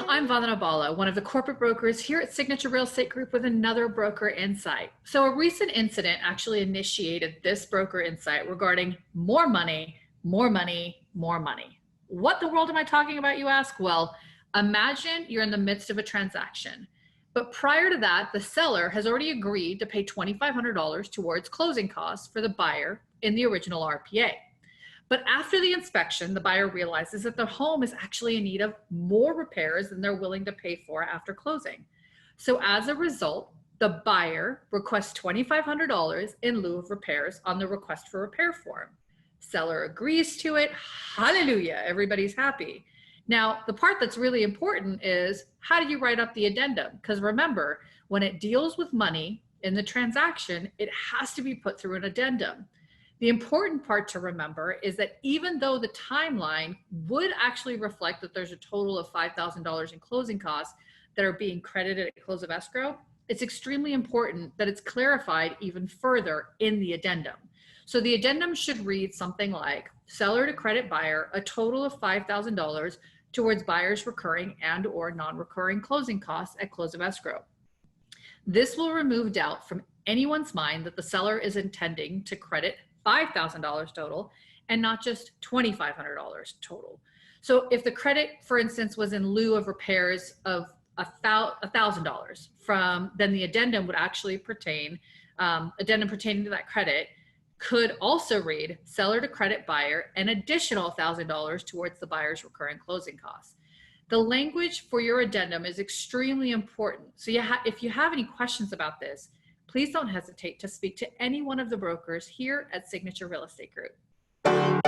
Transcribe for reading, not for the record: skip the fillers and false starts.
I'm Vandana Bhalla, one of the corporate brokers here at Signature Real Estate Group with another broker insight. So a recent incident actually initiated this broker insight regarding more money, more money, more money. What the world am I talking about, you ask? Well, imagine you're in the midst of a transaction. But prior to that, the seller has already agreed to pay $2,500 towards closing costs for the buyer in the original RPA. But after the inspection, the buyer realizes that the home is actually in need of more repairs than they're willing to pay for after closing. So as a result, the buyer requests $2,500 in lieu of repairs on the request for repair form. Seller agrees to it. Hallelujah, everybody's happy. Now, the part that's really important is how do you write up the addendum? Because remember, when it deals with money in the transaction, it has to be put through an addendum. The important part to remember is that even though the timeline would actually reflect that there's a total of $5,000 in closing costs that are being credited at close of escrow, it's extremely important that it's clarified even further in the addendum. So the addendum should read something like, seller to credit buyer a total of $5,000 towards buyer's recurring and or non-recurring closing costs at close of escrow. This will remove doubt from anyone's mind that the seller is intending to credit $5,000 total and not just $2,500 total. So if the credit, for instance, was in lieu of repairs of $1,000 then the addendum would actually pertain, addendum pertaining to that credit could also read seller to credit buyer an additional $1,000 towards the buyer's recurring closing costs. The language for your addendum is extremely important. So if you have any questions about this, please don't hesitate to speak to any one of the brokers here at Signature Real Estate Group.